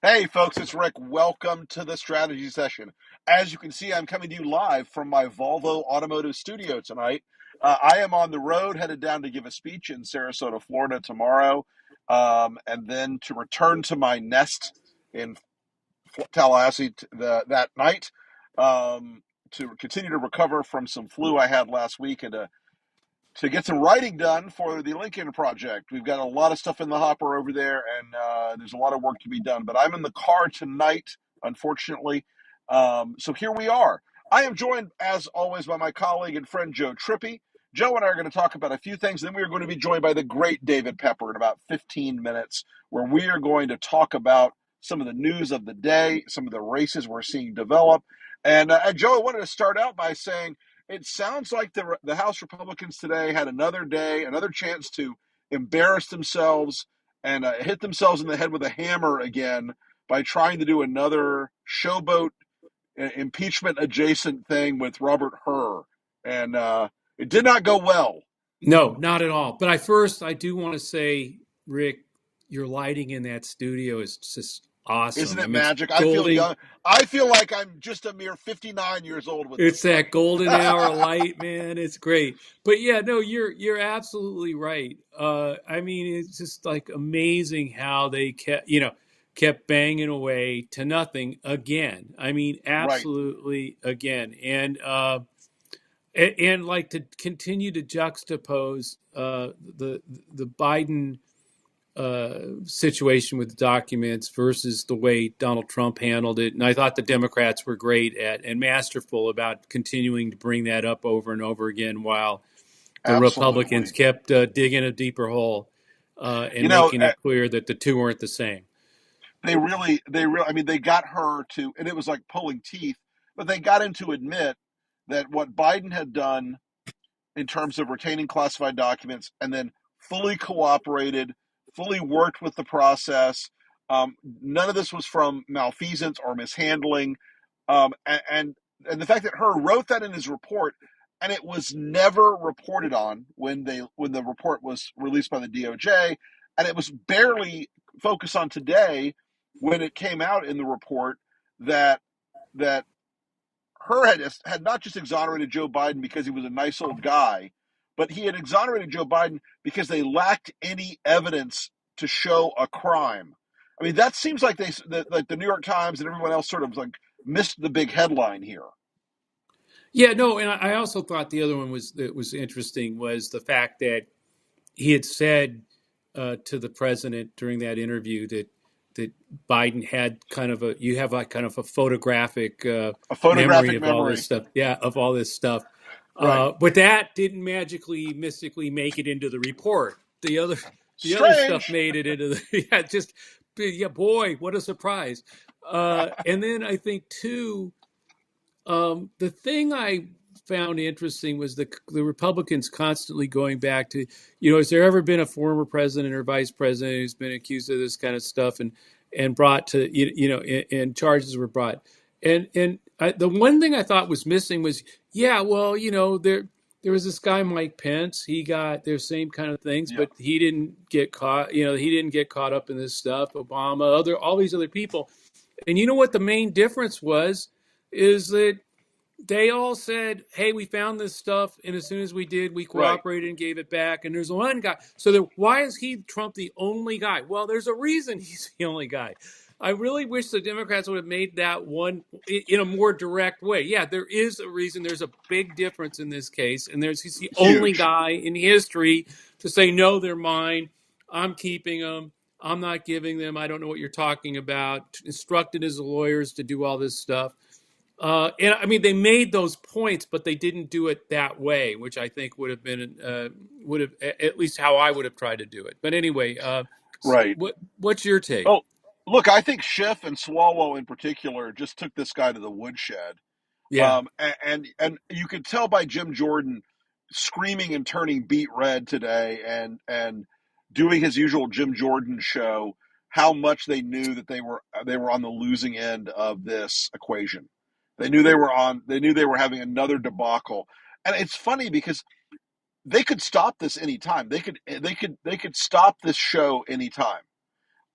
Hey, folks, it's Rick. Welcome to the strategy session. As you can see, I'm coming to you live from my Volvo Automotive Studio tonight. I am on the road, headed down to give a speech in Sarasota, Florida tomorrow, and then to return to my nest in Tallahassee that night to continue to recover from some flu I had last week and to get some writing done for the Lincoln Project. We've got a lot of stuff in the hopper over there, and there's a lot of work to be done. But I'm in the car tonight, unfortunately. So here we are. I am joined, as always, by my colleague and friend Joe Trippi. Joe and I are going to talk about a few things, and then we are going to be joined by the great David Pepper in about 15 minutes, where we are going to talk about some of the news of the day, some of the races we're seeing develop. And Joe, I wanted to start out by saying, it sounds like the House Republicans today had another day, another chance to embarrass themselves and hit themselves in the head with a hammer again by trying to do another showboat impeachment adjacent thing with Robert Hur. And it did not go well. No, not at all. But I do want to say, Rick, your lighting in that studio is just Isn't awesome. I it mean, it's magic? I feel golden. young. I feel like I'm just a mere 59 years old with It's this that light. golden hour light, man. It's great. But yeah, no, you're absolutely right. I mean, it's just like amazing how they kept banging away to nothing again. I mean, Right. absolutely again. And like to continue to juxtapose the Biden situation with the documents versus the way Donald Trump handled it. And I thought the Democrats were great at and masterful about continuing to bring that up over and over again, while the Republicans Absolutely. kept digging a deeper hole You and know, making it clear that the two weren't the same. I mean, they got her to, and it was like pulling teeth, but they got him to admit that what Biden had done in terms of retaining classified documents and then fully cooperated, fully worked with the process. None of this was from malfeasance or mishandling. Um, and, and, and the fact that Her wrote that in his report and it was never reported on when the report was released by the DOJ, and it was barely focused on today when it came out in the report that that Her had not just exonerated Joe Biden because he was a nice old guy, but he had exonerated Joe Biden because they lacked any evidence to show a crime. I mean, that seems like like the New York Times and everyone else sort of like missed the big headline here. Yeah, no, and I also thought the other one was interesting was the fact that he had said to the president during that interview that Biden had kind of you have like kind of a photographic A memory photographic of all this memory, stuff. Yeah, of all this stuff. right? But that didn't magically, mystically make it into the report. The other stuff Strange. made it into the yeah, boy, what a surprise. And then I think too, the thing I found interesting was the Republicans constantly going back to, has there ever been a former president or vice president who's been accused of this kind of stuff and brought to, and charges were brought. The one thing I thought was missing was, yeah, well, there was this guy, Mike Pence. He got their same kind of things, Yeah, but he didn't get caught. He didn't get caught up in this stuff. Obama, all these other people. And you know what the main difference was is that they all said, "Hey, we found this stuff, and as soon as we did, we right. cooperated and gave it back." And there's one guy. Why is Trump the only guy? Well, there's a reason he's the only guy. I really wish the Democrats would have made that one in a more direct way. Yeah, there is a reason. There's a big difference in this case, and he's the only Huge. guy in history to say, "No, they're mine. I'm keeping them. I'm not giving them. I don't know what you're talking about." Instructed his lawyers to do all this stuff. And I mean, they made those points, but they didn't do it that way, which I think would have at least how I would have tried to do it. But anyway, Right. what's your take? Oh, look, I think Schiff and Swalwell in particular just took this guy to the woodshed. Yeah, And you could tell by Jim Jordan screaming and turning beet red today and doing his usual Jim Jordan show how much they knew that they were on the losing end of this equation. They knew they were having another debacle. And it's funny because they could stop this anytime. They could stop this show anytime.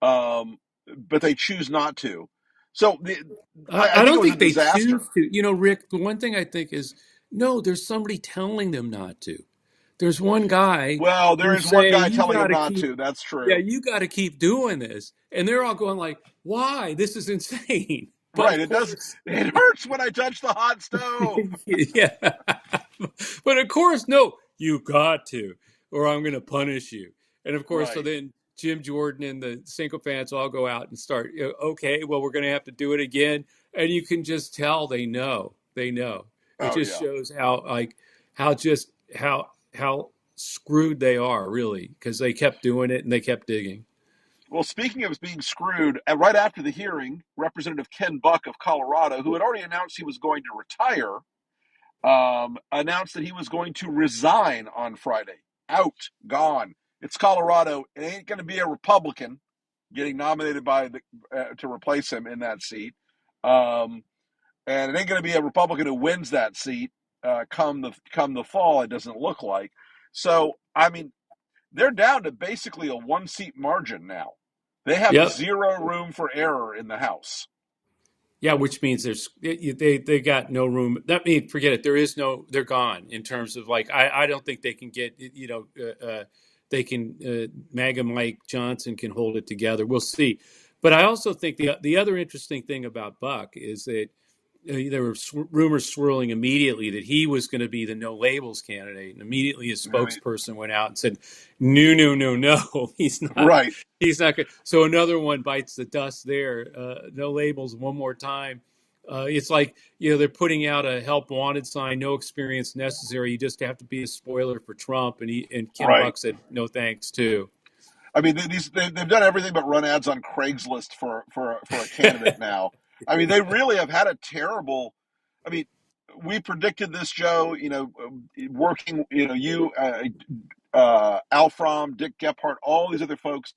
Um, but they choose not to. So I I think it don't was a think they disaster. choose to. You know, Rick, the one thing I think is no, there's somebody telling them not to. There's one guy Well, there who's is one saying, guy you telling got him to not keep, to. That's yeah, true. you got to keep doing this. And they're all going like, why? This is insane. But Right. of It does. course, It hurts when I touch the hot stove. yeah. But of course, no, you got to, or I'm going to punish you. And of course, so Right. then Jim Jordan and the sycophants all go out and start, okay, well, we're going to have to do it again. And you can just tell they know. They know. It Oh just yeah. shows how, like, how just how screwed they are, really, because they kept doing it and they kept digging. Well, speaking of being screwed, right after the hearing, Representative Ken Buck of Colorado, who had already announced he was going to retire, announced that he was going to resign on Friday. Out, gone. It's Colorado. It ain't going to be a Republican getting nominated by the to replace him in that seat, and it ain't going to be a Republican who wins that seat come the fall. It doesn't look like. So I mean, they're down to basically a one seat margin now. They have Yep. zero room for error in the House. Yeah, which means they got no room. That means forget it. There is no. They're gone in terms of like I don't think they can get they can MAGA Mike Johnson can hold it together. We'll see. But I also think the other interesting thing about Buck is that there were rumors swirling immediately that he was going to be the no labels candidate, and immediately his I mean, spokesperson went out and said, "No, no, no, no, he's not. right, He's not good." So another one bites the dust there. No labels one more time. It's like they're putting out a help wanted sign, no experience necessary. You just have to be a spoiler for Trump, and Kim right. Buck said no thanks too. I mean, they've done everything but run ads on Craigslist for a candidate now. I mean, they really have had a terrible. I mean, we predicted this, Joe. Working. Alfrom, Dick Gephardt, all these other folks.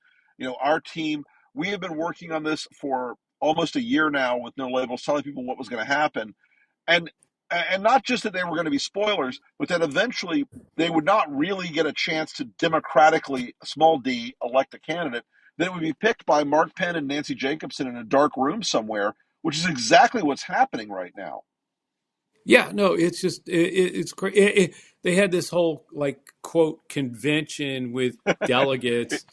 Our team. We have been working on this for almost a year now with no labels, telling people what was going to happen, and and not just that they were going to be spoilers, but that eventually they would not really get a chance to democratically, small d, elect a candidate. That it would be picked by Mark Penn and Nancy Jacobson in a dark room somewhere, which is exactly what's happening right now. Yeah, no, it's just it's crazy. They had this whole like quote convention with It, delegates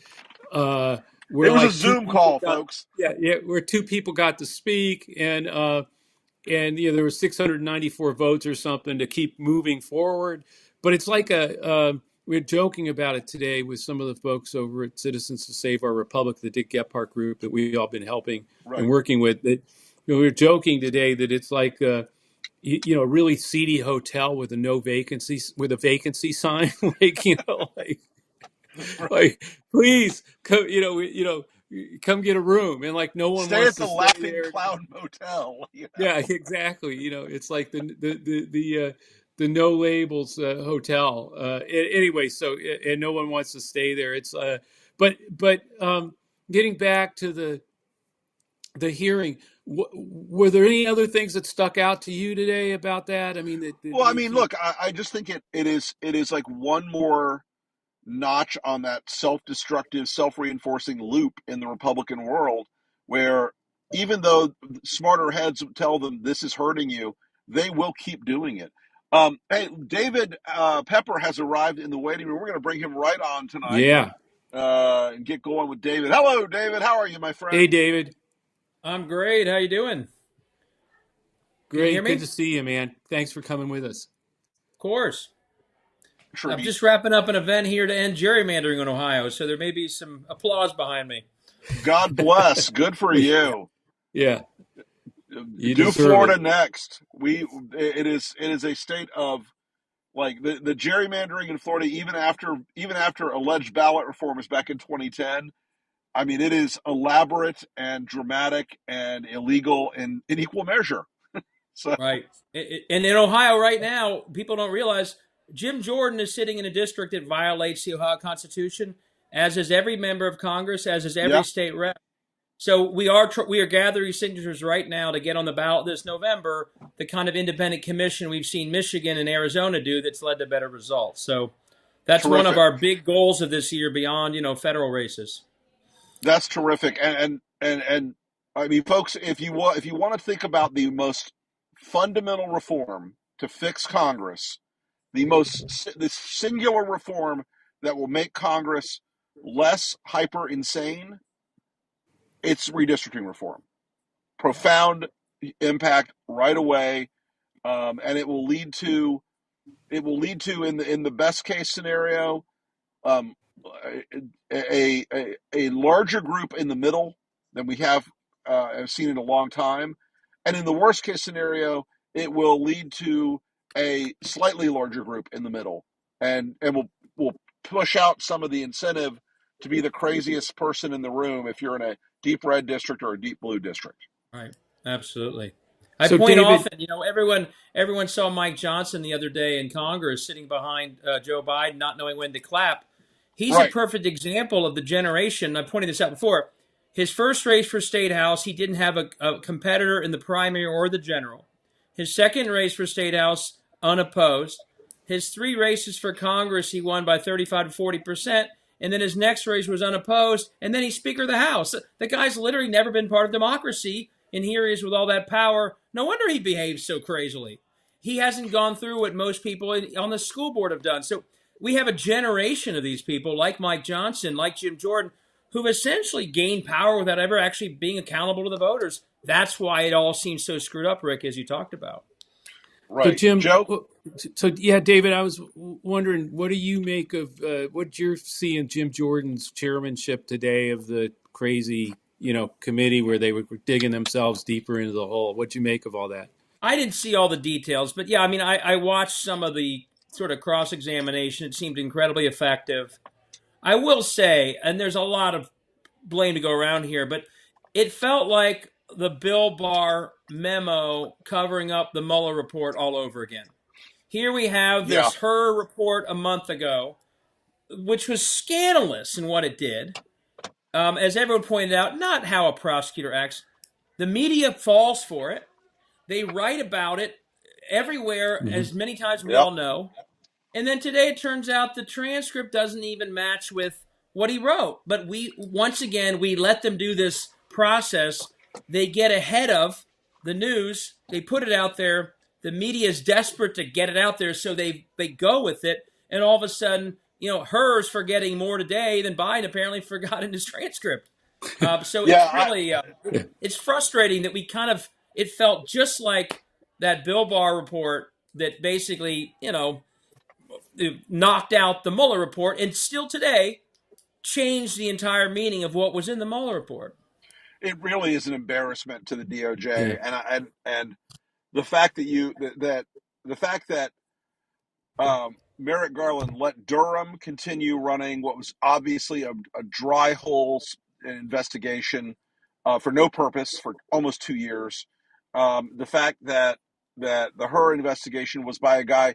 it where was a like two Zoom people call, got folks. where two people got to speak and there were 694 votes or something to keep moving forward. But it's like we're joking about it today with some of the folks over at Citizens to Save Our Republic, the Dick Gephardt group that we've all been helping and Right. working with. That we were joking today that it's like a really seedy hotel with a no vacancies with a vacancy sign, like Right. like please come, come get a room, and like no one Stay wants at to the stay Laughing there. Clown Motel. Yeah, exactly. It's like the no labels hotel. Anyway, so and no one wants to stay there. It's but getting back to the hearing, were there any other things that stuck out to you today about that? I mean, that Well, I made mean, you. look, I just think it is like one more notch on that self-destructive, self-reinforcing loop in the Republican world, where even though smarter heads tell them this is hurting you, they will keep doing it. Hey, David Pepper has arrived in the waiting room. We're going to bring him right on tonight Yeah. and get going with David. Hello, David. How are you, my Hey, friend? David. I'm great. How you doing? Can you hear Great. Good me? to see you, man. Thanks for coming with us. Of course. I'm Tribute. just wrapping up an event here to end gerrymandering in Ohio, so there may be some applause behind me. God bless. Good for you. Yeah, you Do deserve it. Florida next. It is a state of like the gerrymandering in Florida, even after alleged ballot reforms back in 2010. I mean, it is elaborate and dramatic and illegal in equal measure. So, Right. And in Ohio right now, people don't realize Jim Jordan is sitting in a district that violates the Ohio Constitution, as is every member of Congress, as is every yeah, state rep. So we are gathering signatures right now to get on the ballot this November. The kind of independent commission we've seen Michigan and Arizona do that's led to better results. So that's one of terrific. our big goals of this year beyond federal races. That's terrific. And and I mean, folks, if you want to think about the most fundamental reform to fix Congress, the singular reform that will make Congress less hyper insane, it's redistricting reform. Profound impact right away, and it will lead to in the best case scenario, um, a larger group in the middle than we have seen in a long time, and in the worst case scenario, it will lead to a slightly larger group in the middle, and will push out some of the incentive to be the craziest person in the room if you're in a deep red district or a deep blue district. Right. Absolutely. I So, point David, often, everyone saw Mike Johnson the other day in Congress sitting behind Joe Biden, not knowing when to clap. He's a Right. perfect example of the generation. I pointed this out before. His first race for state house, he didn't have a competitor in the primary or the general. His second race for state house, unopposed. His 3 races for Congress, he won by 35 to 40%. And then his next race was unopposed. And then he's Speaker of the House. The guy's literally never been part of democracy. And here he is with all that power. No wonder he behaves so crazily. He hasn't gone through what most people on the school board have done. So we have a generation of these people, like Mike Johnson, like Jim Jordan, who've essentially gained power without ever actually being accountable to the voters. That's why it all seems so screwed up, Rick, as you talked about. so Right. Jim, Joe? so yeah, David, I was wondering, what do you make of what you're seeing Jim Jordan's chairmanship today of the crazy, committee where they were digging themselves deeper into the hole? What'd you make of all that? I didn't see all the details, but yeah, I mean, I watched some of the sort of cross-examination. It seemed incredibly effective. I will say, and there's a lot of blame to go around here, but it felt like the Bill Barr memo covering up the Mueller report all over again. Here we have Yeah. this Hur report a month ago, which was scandalous in what it did. As everyone pointed out, not how a prosecutor acts. The media falls for it. They write about it everywhere, as many times as we Yep. all know. And then today it turns out the transcript doesn't even match with what he wrote. But once again, we let them do this process. They get ahead of the news. They put it out there. The media is desperate to get it out there, so they go with it. And all of a sudden, Hur's forgetting more today than Biden apparently forgot in his transcript. So Yeah. it's really it's frustrating that it felt just like that Bill Barr report that basically, knocked out the Mueller report, and still today changed the entire meaning of what was in the Mueller report. It really is an embarrassment to the DOJ, Yeah. and the fact that Merrick Garland let Durham continue running what was obviously a dry hole investigation for no purpose for almost 2 years. The fact that the Hur investigation was by a guy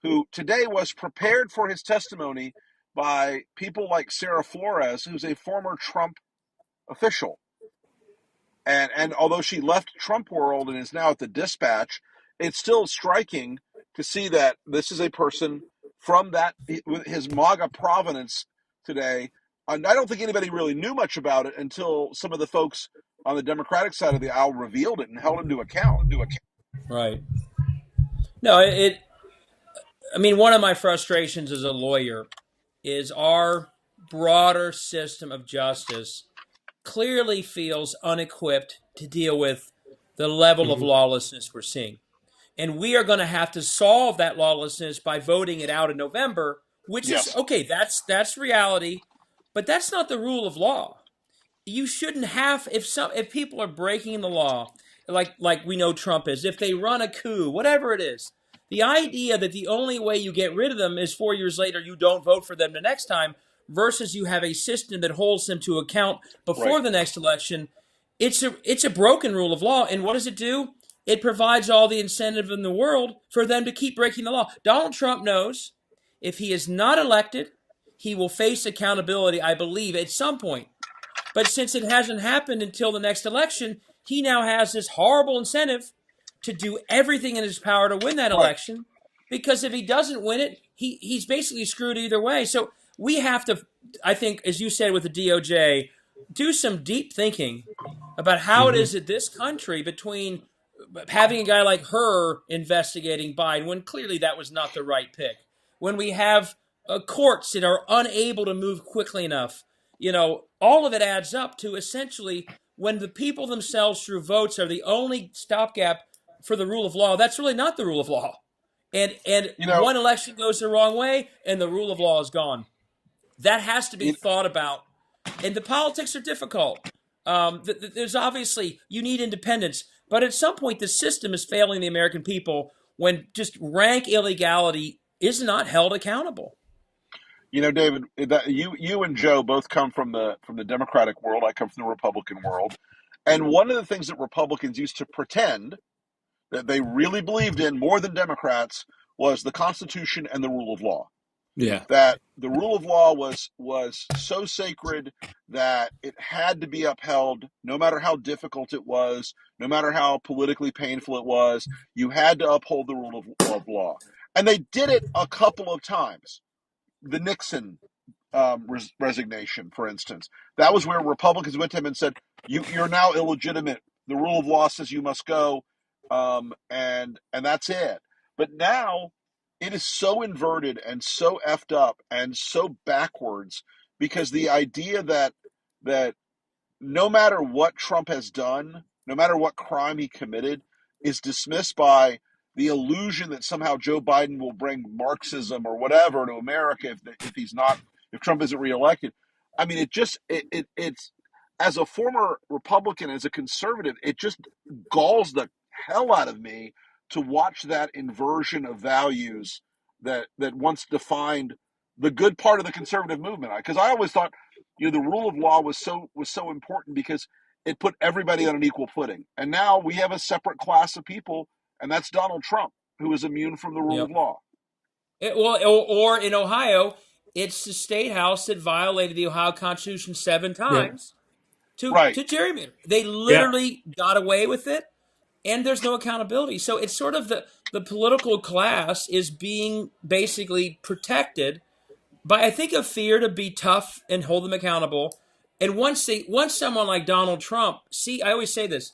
who today was prepared for his testimony by people like Sarah Flores, who's a former Trump official. And although she left Trump world and is now at the Dispatch, it's still striking to see that this is a person from his MAGA provenance today. And I don't think anybody really knew much about it until some of the folks on the Democratic side of the aisle revealed it and held him to account. Right. No, I mean, one of my frustrations as a lawyer is our broader system of justice clearly feels unequipped to deal with the level of Mhm. lawlessness we're seeing. And we are going to have to solve that lawlessness by voting it out in November, which is Yes. okay, that's reality, but that's not the rule of law. You shouldn't have if people are breaking the law, like we know Trump is, if they run a coup, whatever it is, the idea that the only way you get rid of them is 4 years later you don't vote for them the next time versus you have a system that holds them to account Right. before the next election, it's a broken rule of law. And what does it do? It provides all the incentive in the world for them to keep breaking the law. Donald Trump knows if he is not elected, he will face accountability, I believe, at some point. But since it hasn't happened until the next election, he now has this horrible incentive to do everything in his power to win that Right. election. Because if he doesn't win it, he's basically screwed either way. So we have to, I think, as you said with the DOJ, do some deep thinking about how it Mm-hmm. is that this country, between having a guy like her investigating Biden, when clearly that was not the right pick, when we have courts that are unable to move quickly enough, all of it adds up to essentially when the people themselves through votes are the only stopgap for the rule of law, that's really not the rule of law. And You know, one election goes the wrong way and the rule of law is gone. That has to be it, thought about. And the politics are difficult. There's obviously, you need independence, but at some point the system is failing the American people when just rank illegality is not held accountable. David, that you and Joe both come from the Democratic world. I come from the Republican world, and one of the things that Republicans used to pretend that they really believed in more than Democrats was the Constitution and the rule of law. Yeah. That the rule of law was so sacred that it had to be upheld no matter how difficult it was, no matter how politically painful it was. You had to uphold the rule of law, and they did it a couple of times. The Nixon resignation, for instance, that was where Republicans went to him and said, "You're now illegitimate. The rule of law says you must go," and that's it. But now it is so inverted and so effed up and so backwards because the idea that no matter what Trump has done, no matter what crime he committed, is dismissed by the illusion that somehow Joe Biden will bring Marxism or whatever to America if Trump isn't reelected. I mean, it's as a former Republican, as a conservative, it just galls the hell out of me to watch that inversion of values that once defined the good part of the conservative movement. Because I always thought, the rule of law was so important because it put everybody on an equal footing. And now we have a separate class of people, and that's Donald Trump, who is immune from the rule of Yep. law. Or in Ohio, it's the state house that violated the Ohio Constitution 7 Yeah. times Right. to gerrymander. They Yeah. literally got away with it, and there's no accountability. So it's sort of the political class is being basically protected by, I think, a fear to be tough and hold them accountable. And once someone like Donald Trump I always say this,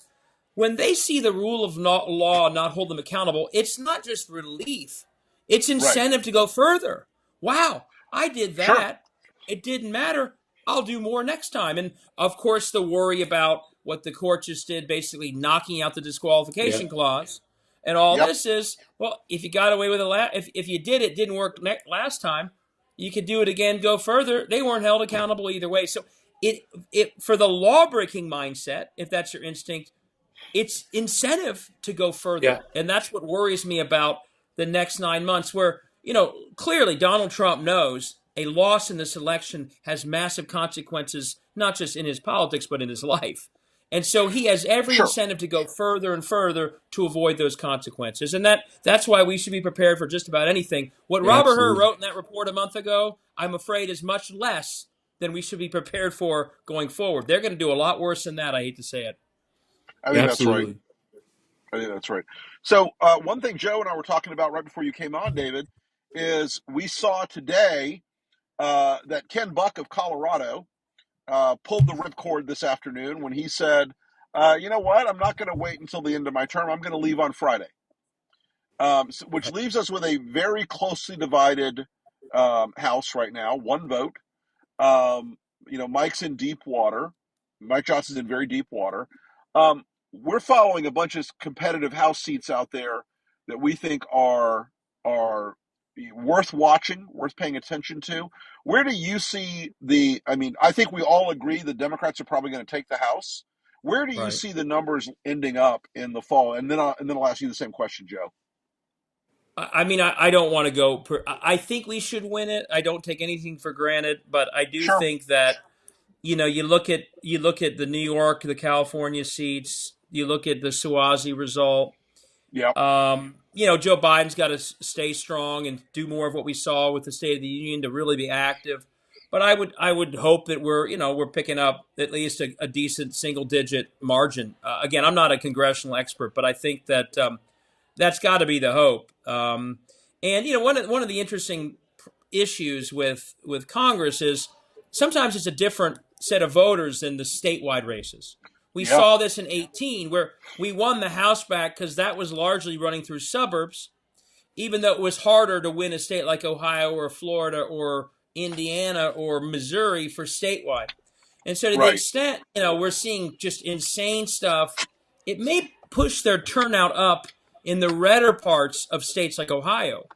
when they see the rule of law not hold them accountable, it's not just relief, it's Right. incentive to go further. Wow, I did Sure. that. It didn't matter. I'll do more next time. And of course, the worry about what the court just did, basically knocking out the Yeah. disqualification clause. And all Yep. this is, well, if you got away with it, if you didn't work last time, you could do it again, go further. They weren't held accountable either way. So it for the law breaking mindset, if that's your instinct, it's incentive to go Yeah. further. And that's what worries me about the next 9 months, where, clearly Donald Trump knows a loss in this election has massive consequences, not just in his politics, but in his life. And so he has every Sure. incentive to go further and further to avoid those consequences. And that's why we should be prepared for just about anything. What Yeah, Robert Hur absolutely. wrote in that report a month ago, I'm afraid is much less than we should be prepared for going forward. They're going to do a lot worse than that, I hate to say it. I think that's right. Absolutely. I think that's right. So one thing Joe and I were talking about right before you came on, David, is we saw today that Ken Buck of Colorado pulled the ripcord this afternoon when he said, "You know what? I'm not going to wait until the end of my term. I'm going to leave on Friday," which leaves us with a very closely divided House right now, one vote. Mike's in deep water. Mike Johnson's in very deep water. We're following a bunch of competitive House seats out there that we think are worth watching, worth paying attention to. Where do you see the? I mean, I think we all agree the Democrats are probably going to take the House. Where do you Right. see the numbers ending up in the fall? And then I'll ask you the same question, Joe. I mean, I don't want to go. I think we should win it. I don't take anything for granted, but I do Sure. think that you look at the New York, the California seats. You look at the Suozzi result. Yep. Joe Biden's got to stay strong and do more of what we saw with the State of the Union to really be active. But I would hope that we're picking up at least a decent single digit margin. Again, I'm not a congressional expert, but I think that that's got to be the hope. And one of the interesting issues with Congress is sometimes it's a different set of voters in the statewide races. We Yeah. saw this in 18, where we won the House back because that was largely running through suburbs, even though it was harder to win a state like Ohio or Florida or Indiana or Missouri for statewide. And so to the Right. extent, we're seeing just insane stuff, it may push their turnout up in the redder parts of states like Ohio.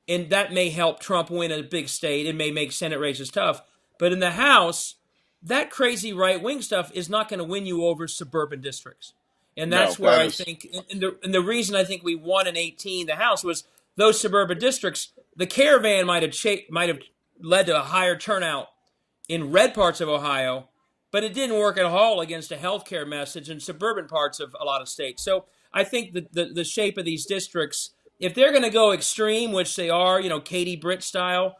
And that may help Trump win a big state. It may make Senate races tough. But in the House, that crazy right-wing stuff is not going to win you over suburban districts. And No, that's where that I is think, and the reason I think we won in 18 the House was those suburban districts. The caravan might have led to a higher turnout in red parts of Ohio, but it didn't work at all against a healthcare message in suburban parts of a lot of states. So I think the shape of these districts, if they're going to go extreme, which they are, Katie Britt style,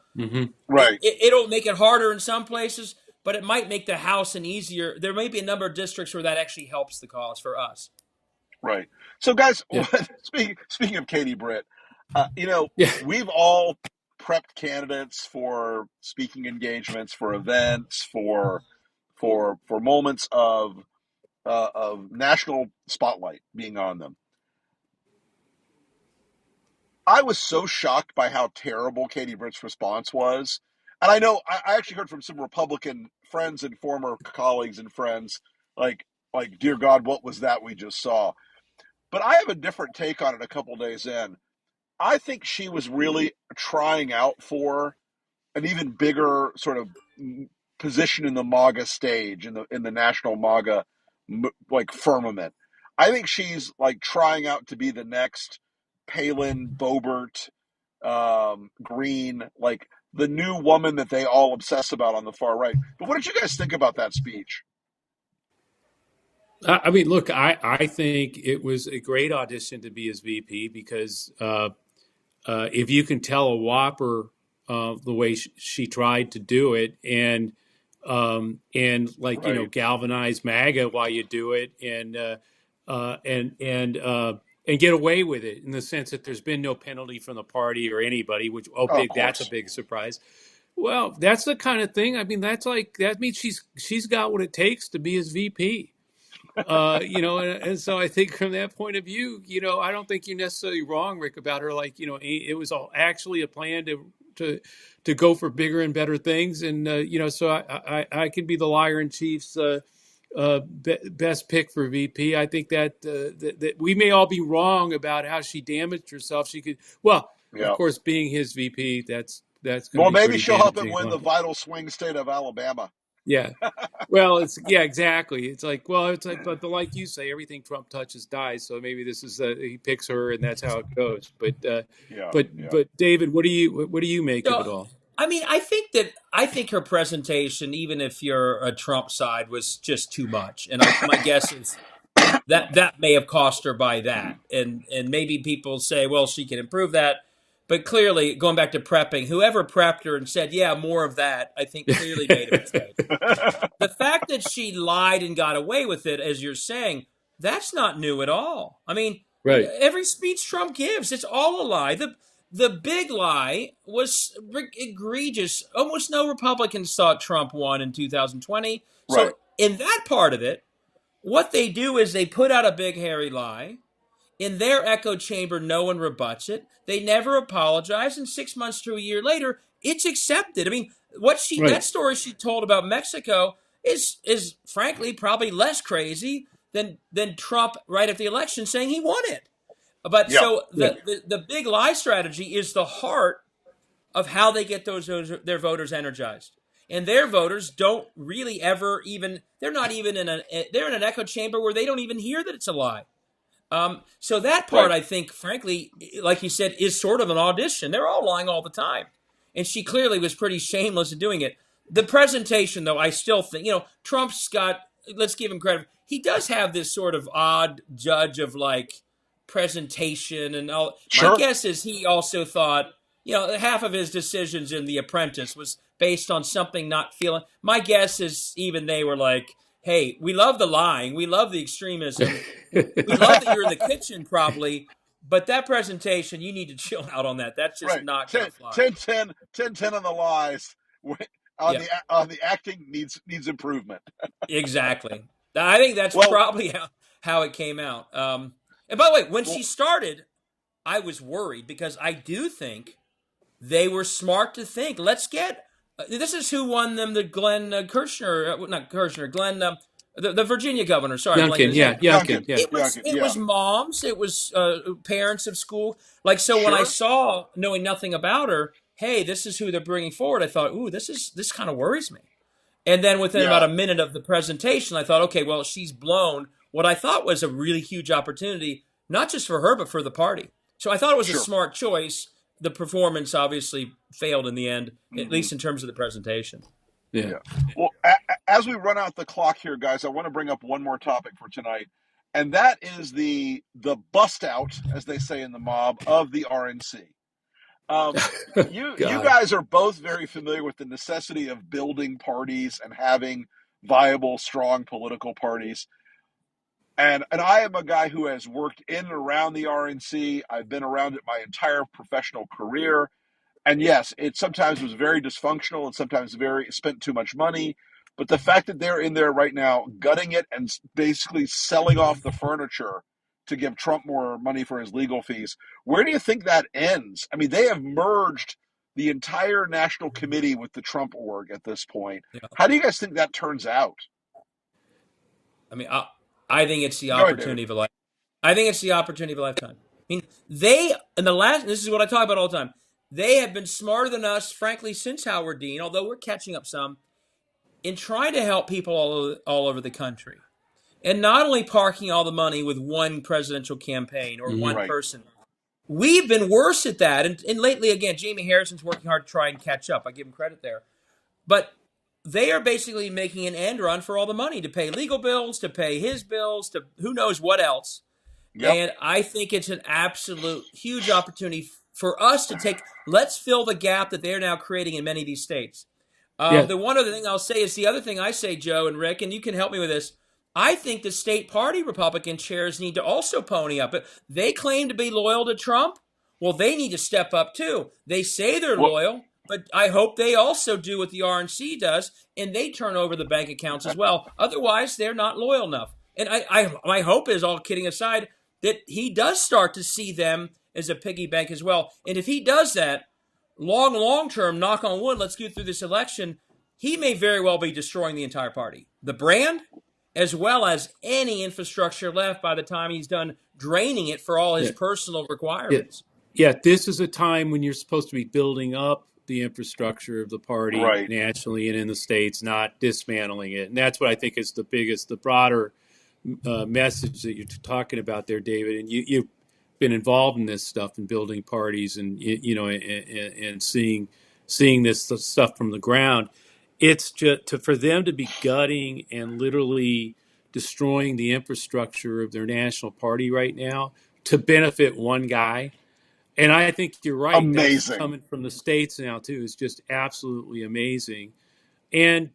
right. it'll make it harder in some places, but it might make the House an easier. There may be a number of districts where that actually helps the cause for us. Right. So, guys, Yeah. speaking of Katie Britt, Yeah. we've all prepped candidates for speaking engagements, for events, for moments of national spotlight being on them. I was so shocked by how terrible Katie Britt's response was. And I know I actually heard from some Republican friends and former colleagues and friends like, dear God, what was that we just saw? But I have a different take on it a couple days in. I think she was really trying out for an even bigger sort of position in the MAGA stage, in the national MAGA firmament. I think she's trying out to be the next Palin, Boebert, Green, the new woman that they all obsess about on the far right. But what did you guys think about that speech? I mean, look, I think it was a great audition to be his VP because if you can tell a whopper the way she tried to do it and Right. galvanize MAGA while you do it and get away with it in the sense that there's been no penalty from the party or anybody, which Oh, of that's a course. big surprise. Well, that's the kind of thing. I mean, that means she's got what it takes to be his VP. And so I think from that point of view, I don't think you're necessarily wrong, Rick, about her. It was all actually a plan to go for bigger and better things, and so I can be the liar in chief's best pick for VP. I think that we may all be wrong about how she damaged herself. She could, well, of Yeah. course, being his VP, that's going to Well, be maybe pretty she'll help him damaging. win the vital swing state of Alabama. Yeah. Well, exactly. It's but like you say, everything Trump touches dies. So maybe this is he picks her, and that's how it goes. But Yeah. but David, what do you make of it all? I mean, I think her presentation, even if you're a Trump side, was just too much. And my guess is that may have cost her by that. And maybe people say, well, she can improve that. But clearly, going back to prepping, whoever prepped her and said, yeah, more of that, I think clearly made a mistake. The fact that she lied and got away with it, as you're saying, that's not new at all. I mean, Right. every speech Trump gives, it's all a lie. The big lie was egregious. Almost no Republicans thought Trump won in 2020. So Right. in that part of it, what they do is they put out a big hairy lie. In their echo chamber, no one rebuts it. They never apologize, and 6 months to a year later, it's accepted. I mean, that story she told about Mexico is frankly probably less crazy than Trump right at the election saying he won it. But Yeah. so the big lie strategy is the heart of how they get their voters energized. And their voters don't really ever even, they're in an echo chamber where they don't even hear that it's a lie. So that part, Right. I think, frankly, like you said, is sort of an audition. They're all lying all the time. And she clearly was pretty shameless in doing it. The presentation, though, I still think, Trump's got, let's give him credit. He does have this sort of odd judge of presentation and all. Sure. My guess is he also thought, half of his decisions in The Apprentice was based on something not feeling. My guess is even they were like, hey, we love the lying. We love the extremism. We love that you're in the kitchen probably, but that presentation, you need to chill out on that. That's just Right. not going to fly. 10-10 on the lies. on the acting needs improvement. Exactly. I think that's Well, probably how it came out. And by the way, when well, she started, I was worried because I do think they were smart to think, let's get. This is who won them the Glenn Kirshner, not Kirshner, Glenn, the Virginia governor. Sorry, I'm blanking Youngkin, his name. yeah, Youngkin, yeah. It was moms, it was parents of school. Like so, when I sure, saw, knowing nothing about her, hey, this is who they're bringing forward. I thought, ooh, this kind of worries me. And then within about yeah, a minute of the presentation, I thought, okay, well, she's blown what I thought was a really huge opportunity, not just for her, but for the party. So I thought it was a sure. smart choice. The performance obviously failed in the end, at Hmm. least in terms of the presentation. Yeah. Yeah. Well, as we run out the clock here, guys, I want to bring up one more topic for tonight, and that is the bust out, as they say in the mob, of the RNC. You God. guys are both very familiar with the necessity of building parties and having viable, strong political parties. And I am a guy who has worked in and around the RNC. I've been around it my entire professional career. And yes, it sometimes was very dysfunctional and sometimes very spent too much money. But the fact that they're in there right now, gutting it and basically selling off the furniture to give Trump more money for his legal fees, where do you think that ends? I mean, they have merged the entire national committee with the Trump org at this point. Yeah. How do you guys think that turns out? I mean, I think it's the Go ahead, David. opportunity of a life. I think it's the opportunity of a lifetime. I mean, they in the last. This is what I talk about all the time. They have been smarter than us, frankly, since Howard Dean. Although we're catching up some in trying to help people all over the country. And not only parking all the money with one presidential campaign or Hmm. one Right. person. We've been worse at that. And lately, again, Jamie Harrison's working hard to try and catch up. I give him credit there. But they are basically making an end run for all the money to pay legal bills, to pay his bills, to who knows what else. Yep. And I think it's an absolute huge opportunity for us to take, let's fill the gap that they're now creating in many of these states. Yeah. The one other thing I'll say is the other thing I say, Joe and Rick, and you can help me with this. I think the state party Republican chairs need to also pony up. They claim to be loyal to Trump. Well, they need to step up too. They say they're Well, loyal, but I hope they also do what the RNC does and they turn over the bank accounts as well. Otherwise, they're not loyal enough. And my hope is, all kidding aside, that he does start to see them as a piggy bank as well. And if he does that, long term, knock on wood, let's get through this election, he may very well be destroying the entire party. The brand, as well as any infrastructure left by the time he's done draining it for all his Yeah. personal Yeah. requirements. Yeah. This is a time when you're supposed to be building up the infrastructure of the party right. nationally and in the states, not dismantling it. And that's what I think is the broader message that you're talking about there, David. And you've been involved in this stuff and building parties and and seeing this stuff from the ground. It's just for them to be gutting and literally destroying the infrastructure of their national party right now to benefit one guy. And I think you're right. That's Amazing. coming from the states now too. It's just absolutely amazing. And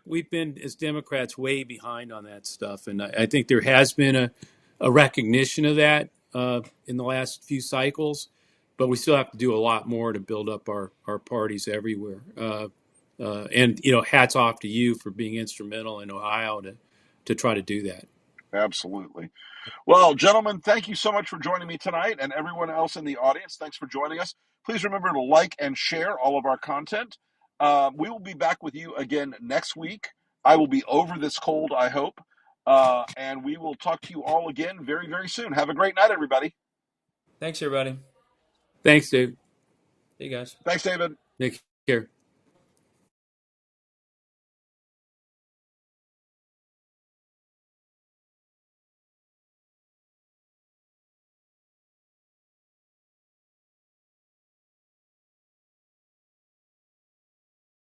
we've been as Democrats way behind on that stuff, and I think there has been a recognition of that in the last few cycles, but we still have to do a lot more to build up our parties everywhere. And hats off to you for being instrumental in Ohio to try to do that. Absolutely. Well, gentlemen, thank you so much for joining me tonight, and everyone else in the audience, thanks for joining us. Please remember to like and share all of our content. We will be back with you again next week. I will be over this cold, I hope. And we will talk to you all again very, very soon. Have a great night, everybody. Thanks, everybody. Thanks, Dave. See you guys. Thanks, David. Take care.